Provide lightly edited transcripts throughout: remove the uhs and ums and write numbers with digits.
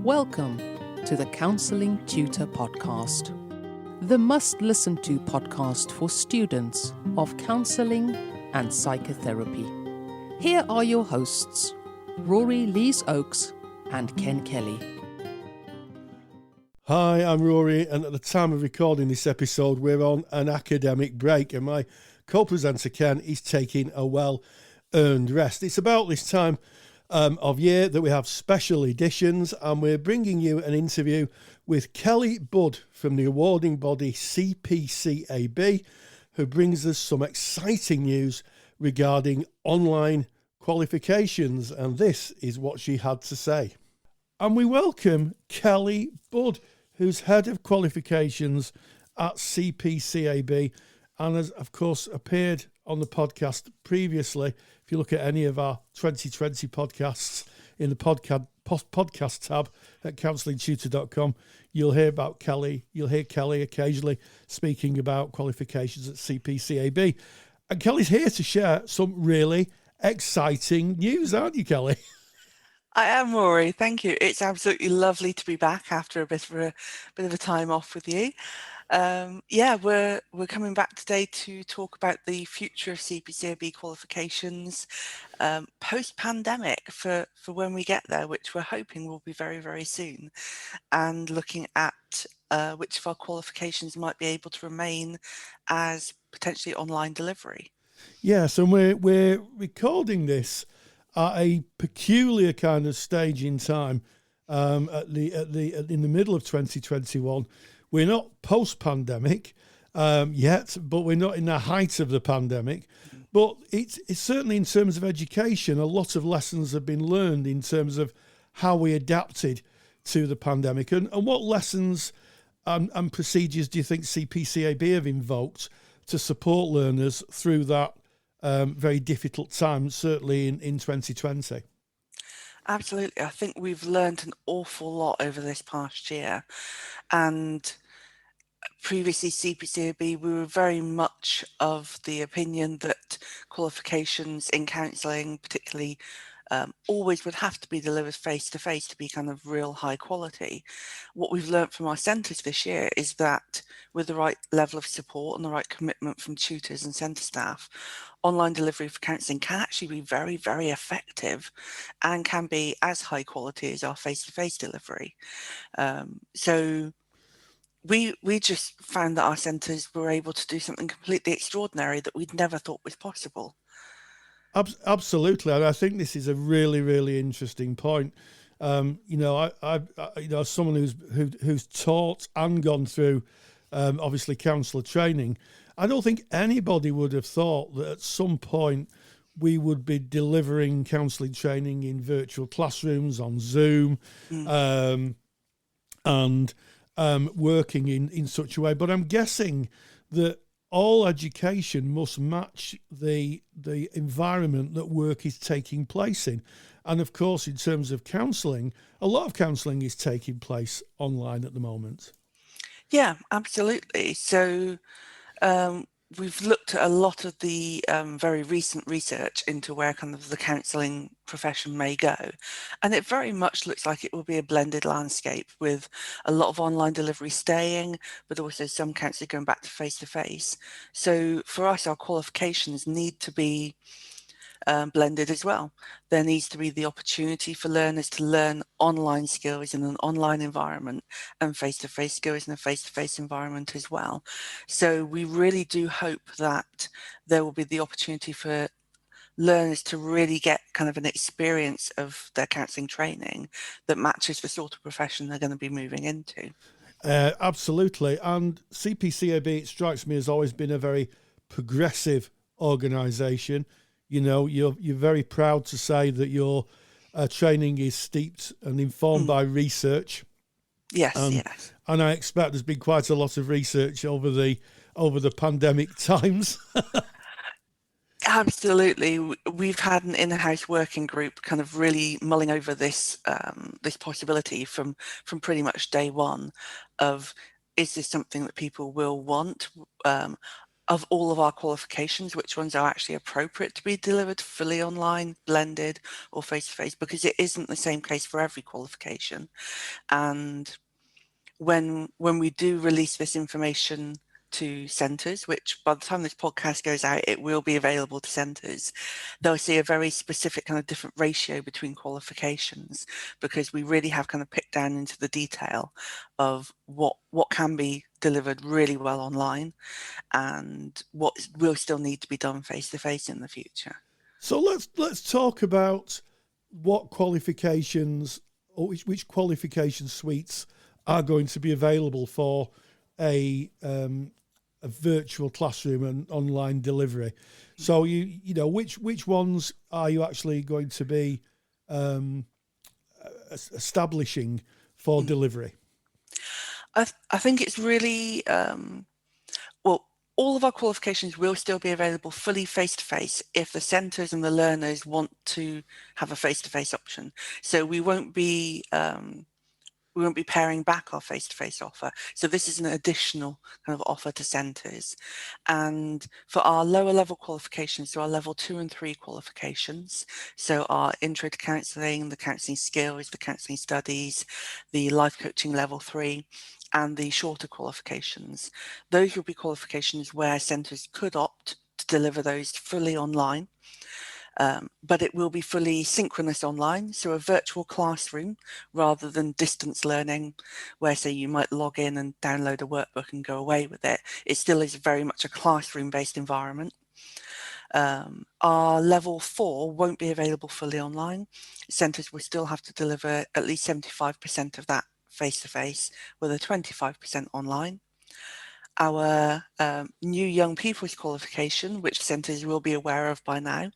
Welcome to the Counselling Tutor Podcast, the must-listen-to podcast for students of counselling and psychotherapy. Here are your hosts, Rory Lees-Oakes and Ken Kelly. Hi, I'm Rory, and at the time of recording this episode, we're on an academic break, and my co-presenter Ken is taking a well-earned rest. It's about this time of year that we have special editions, and we're bringing you an interview with Kelly Budd from the awarding body CPCAB, who brings us some exciting news regarding online qualifications, and this is what she had to say. And we welcome Kelly Budd, who's head of qualifications at CPCAB and has, of course, appeared on the podcast previously. If you look at any of our 2020 podcasts in the podcast tab at counsellingtutor.com, you'll hear about Kelly. You'll hear Kelly occasionally speaking about qualifications at CPCAB. And Kelly's here to share some really exciting news, aren't you, Kelly? I am, Rory. Thank you. It's absolutely lovely to be back after a bit of a time off with you. We're coming back today to talk about the future of CPCAB qualifications post-pandemic for when we get there, which we're hoping will be very, very soon, and looking at which of our qualifications might be able to remain as potentially online delivery. Yes, and we're recording this at a peculiar kind of stage in time, in the middle of 2021. We're not post-pandemic yet, but we're not in the height of the pandemic. But it's certainly, in terms of education, a lot of lessons have been learned in terms of how we adapted to the pandemic. And what lessons and procedures do you think CPCAB have invoked to support learners through that very difficult time, certainly in 2020? Absolutely. I think we've learned an awful lot over this past year. And previously, CPCAB, we were very much of the opinion that qualifications in counselling, particularly, always would have to be delivered face-to-face to be kind of real high quality. What we've learnt from our centres this year is that with the right level of support and the right commitment from tutors and centre staff, online delivery for counselling can actually be very, very effective and can be as high quality as our face-to-face delivery. So we just found that our centres were able to do something completely extraordinary that we'd never thought was possible. Absolutely, and I think this is a really, really interesting point. I as someone who's taught and gone through, obviously, counsellor training, I don't think anybody would have thought that at some point we would be delivering counselling training in virtual classrooms on Zoom, and working in such a way. But I'm guessing that all education must match the environment that work is taking place in. And of course, in terms of counselling, a lot of counselling is taking place online at the moment. Yeah, absolutely. So we've looked at a lot of the very recent research into where kind of the counselling profession may go. And it very much looks like it will be a blended landscape with a lot of online delivery staying, but also some counselling going back to face-to-face. So for us, our qualifications need to be blended as well. There needs to be the opportunity for learners to learn online skills in an online environment and face-to-face skills in a face-to-face environment as well. So we really do hope that there will be the opportunity for learners to really get kind of an experience of their counselling training that matches the sort of profession they're going to be moving into. Absolutely. And CPCAB, it strikes me, has always been a very progressive organisation. You know, you're very proud to say that your training is steeped and informed by research. Yes. And I expect there's been quite a lot of research over the pandemic times. Absolutely. We've had an in-house working group kind of really mulling over this possibility from pretty much day one of, is this something that people will want? of all of our qualifications, which ones are actually appropriate to be delivered fully online, blended, or face-to-face, because it isn't the same case for every qualification. And when we do release this information to centres, which by the time this podcast goes out, it will be available to centres, they'll see a very specific kind of different ratio between qualifications, because we really have kind of picked down into the detail of what can be delivered really well online and what will still need to be done face-to-face in the future. So let's talk about what qualifications, or which qualification suites are going to be available for a virtual classroom and online delivery. So you know which ones are you actually going to be establishing for delivery? I think it's really well, all of our qualifications will still be available fully face-to-face if the centres and the learners want to have a face-to-face option. So we won't be paring back our face-to-face offer. So this is an additional kind of offer to centres. And for our lower level qualifications, so our level 2 and 3 qualifications, so our intro to counselling, the counselling skills, the counselling studies, the life coaching level 3, and the shorter qualifications, those will be qualifications where centres could opt to deliver those fully online. But it will be fully synchronous online, so a virtual classroom rather than distance learning where, say, you might log in and download a workbook and go away with it. It still is very much a classroom-based environment. Our level 4 won't be available fully online. Centres will still have to deliver at least 75% of that face-to-face with a 25% online. Our new young people's qualification, which centres will be aware of by now,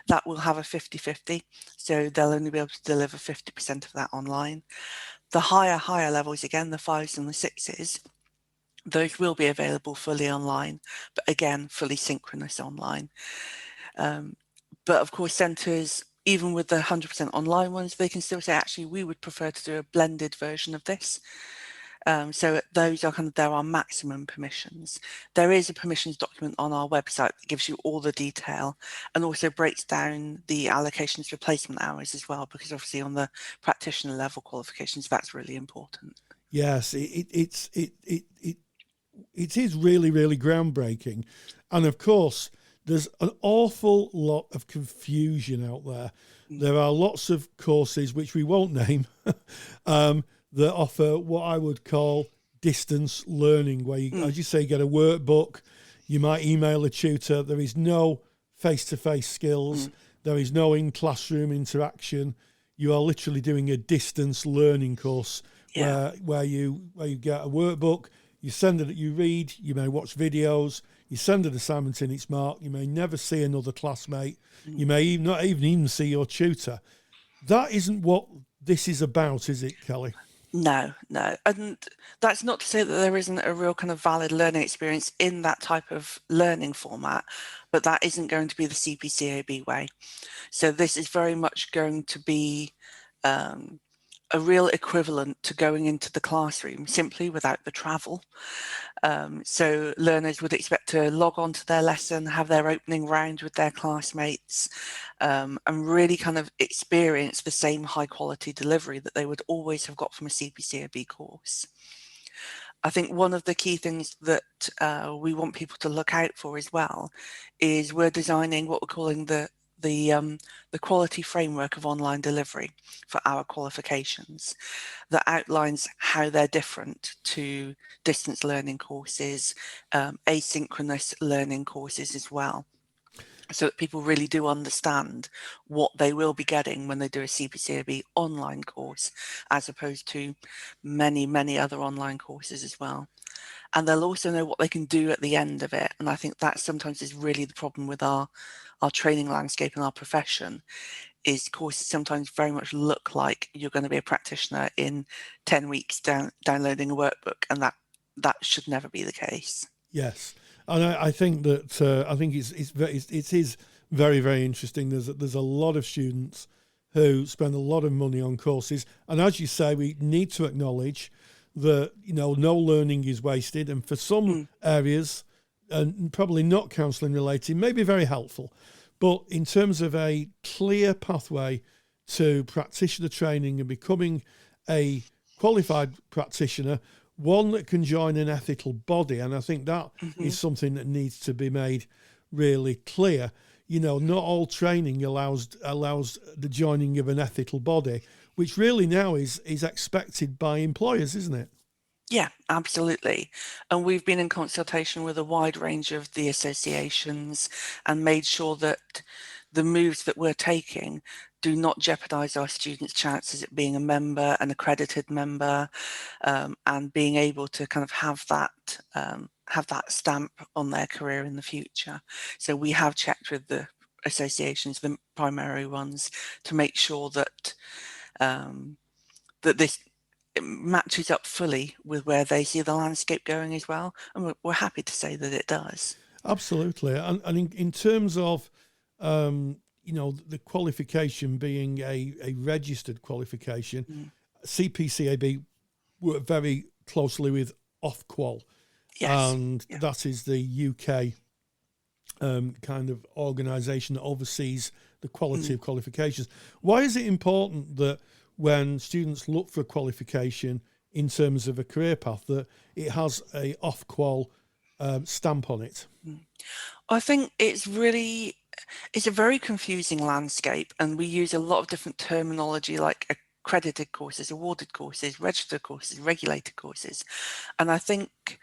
that will have a 50-50, so they'll only be able to deliver 50% of that online. The higher levels, again, the 5s and the 6s, those will be available fully online, but again, fully synchronous online. But of course, centres, even with the 100% online ones, they can still say, actually, we would prefer to do a blended version of this. So those are there are maximum permissions. There is a permissions document on our website that gives you all the detail and also breaks down the allocations for placement hours as well, because obviously on the practitioner level qualifications, that's really important. Yes, it is really, really groundbreaking. And of course, there's an awful lot of confusion out there. There are lots of courses, which we won't name, that offer what I would call distance learning, where you, as you say, you get a workbook, you might email a tutor. There is no face-to-face skills. There is no in-classroom interaction. You are literally doing a distance learning course where you get a workbook, you send it, you read, you may watch videos, you send an assignment in, it's marked, you may never see another classmate, you may not even see your tutor. That isn't what this is about, is it, Kelly? No. And that's not to say that there isn't a real kind of valid learning experience in that type of learning format, but that isn't going to be the CPCAB way. So this is very much going to be a real equivalent to going into the classroom, simply without the travel. So learners would expect to log on to their lesson, have their opening round with their classmates, and really kind of experience the same high quality delivery that they would always have got from a CPCAB course. I think one of the key things that we want people to look out for as well is we're designing what we're calling the quality framework of online delivery for our qualifications that outlines how they're different to distance learning courses, asynchronous learning courses as well, so that people really do understand what they will be getting when they do a CPCAB online course, as opposed to many other online courses as well. And they'll also know what they can do at the end of it. And I think that sometimes is really the problem with our training landscape and our profession, is courses sometimes very much look like you're going to be a practitioner in 10 weeks downloading a workbook, and that should never be the case. Yes, and I think that it is very, very interesting. There's a lot of students who spend a lot of money on courses, and as you say, we need to acknowledge that no learning is wasted, and for some areas and probably not counselling related, may be very helpful. But in terms of a clear pathway to practitioner training and becoming a qualified practitioner, one that can join an ethical body, and I think that is something that needs to be made really clear. You know, not all training allows the joining of an ethical body, which really now is expected by employers, isn't it? Yeah, absolutely. And we've been in consultation with a wide range of the associations and made sure that the moves that we're taking do not jeopardize our students' chances at being a member, an accredited member, and being able to kind of have that stamp on their career in the future. So we have checked with the associations, the primary ones, to make sure that that this matches up fully with where they see the landscape going as well. And we're happy to say that it does. Absolutely. And in terms of, the qualification being a registered qualification, CPCAB work very closely with Ofqual. Yes. And that is the UK kind of organisation that oversees the quality of qualifications. Why is it important that when students look for a qualification in terms of a career path, that it has a Ofqual stamp on it? I think it's a very confusing landscape, and we use a lot of different terminology like accredited courses, awarded courses, registered courses, regulated courses. And I think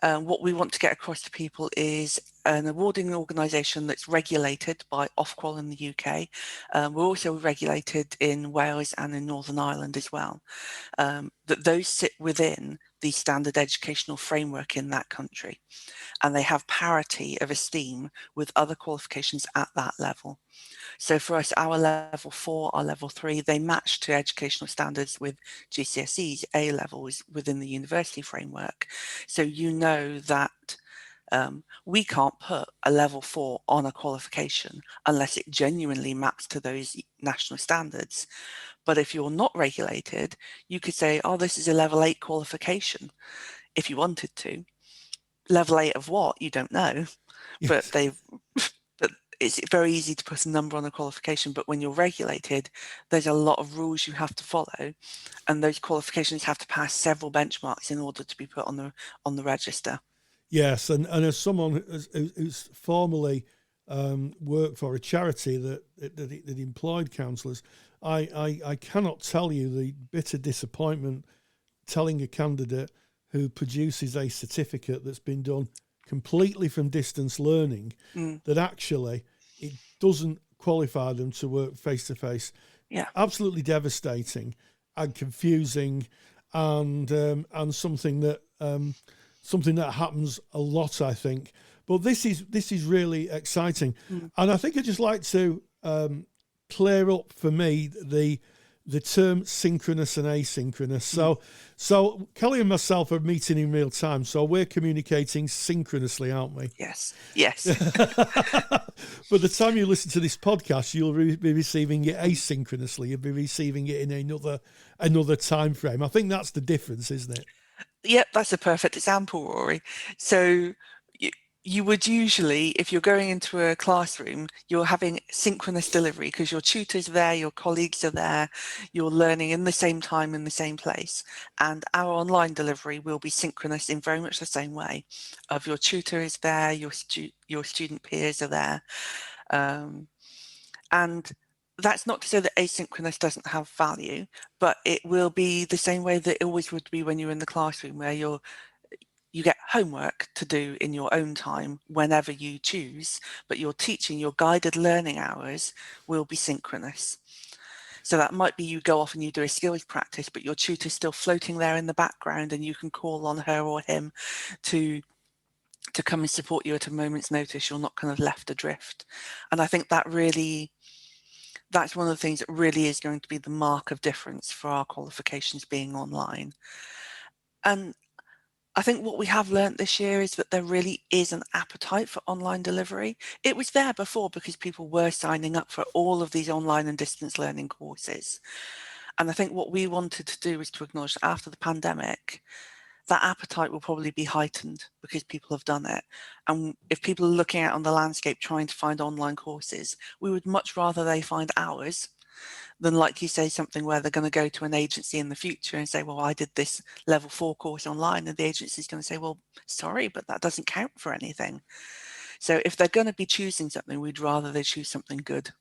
what we want to get across to people is an awarding organisation that's regulated by Ofqual in the UK. We're also regulated in Wales and in Northern Ireland as well. That those sit within the standard educational framework in that country, and they have parity of esteem with other qualifications at that level. So for us, our level 4, our level 3, they match to educational standards with GCSEs, A levels within the university framework. So you know that we can't put a level 4 on a qualification unless it genuinely maps to those national standards. But if you're not regulated, you could say, oh, this is a level 8 qualification, if you wanted to. Level 8 of what? You don't know. Yes. But it's very easy to put a number on a qualification, but when you're regulated, there's a lot of rules you have to follow, and those qualifications have to pass several benchmarks in order to be put on the register. Yes, and as someone who's formerly worked for a charity that employed counsellors, I cannot tell you the bitter disappointment telling a candidate who produces a certificate that's been done completely from distance learning that actually it doesn't qualify them to work face to face. Yeah, Absolutely devastating and confusing, and something that happens a lot, I think. But this is really exciting, and I think I'd just like to clear up for me the term synchronous and asynchronous. So Kelly and myself are meeting in real time, so we're communicating synchronously, aren't we? yes. By the time you listen to this podcast, you'll be receiving it asynchronously. You'll be receiving it in another time frame. I think that's the difference, isn't it? Yep, that's a perfect example, Rory. So you would usually, if you're going into a classroom, you're having synchronous delivery because your tutor's there, your colleagues are there, you're learning in the same time in the same place. And our online delivery will be synchronous in very much the same way. Of your tutor is there, your student peers are there. And that's not to say that asynchronous doesn't have value, but it will be the same way that it always would be when you're in the classroom, where you get homework to do in your own time whenever you choose, but your teaching, your guided learning hours will be synchronous. So that might be you go off and you do a skills practice, but your tutor's still floating there in the background, and you can call on her or him to come and support you at a moment's notice. You're not kind of left adrift. And I think that's one of the things that really is going to be the mark of difference for our qualifications being online. And I think what we have learnt this year is that there really is an appetite for online delivery. It was there before because people were signing up for all of these online and distance learning courses. And I think what we wanted to do was to acknowledge that after the pandemic, that appetite will probably be heightened because people have done it. And if people are looking out on the landscape trying to find online courses, we would much rather they find ours than, like you say, something where they're going to go to an agency in the future and say, well, I did this level 4 course online, and the agency is going to say, well, sorry, but that doesn't count for anything. So if they're going to be choosing something, we'd rather they choose something good.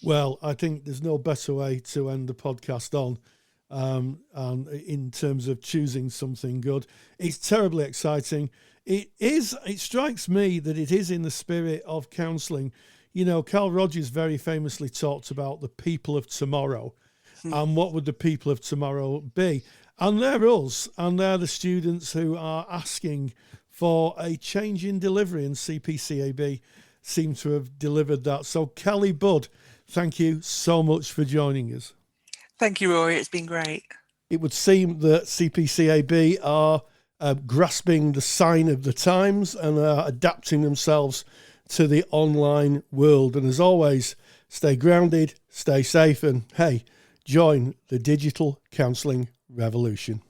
Well, I think there's no better way to end the podcast on. And in terms of choosing something good, it's terribly exciting. It strikes me that it is in the spirit of counselling. You know, Carl Rogers very famously talked about the people of tomorrow. And what would the people of tomorrow be? And they're us, and they're the students who are asking for a change in delivery, and CPCAB seem to have delivered that. So Kelly Budd, thank you so much for joining us. Thank you, Rory. It's been great. It would seem that CPCAB are grasping the sign of the times and are adapting themselves to the online world. And as always, stay grounded, stay safe, and hey, join the digital counselling revolution.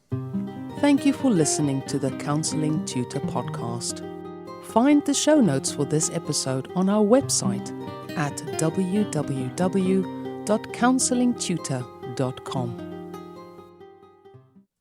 Thank you for listening to the Counselling Tutor Podcast. Find the show notes for this episode on our website at www.counsellingtutor.com.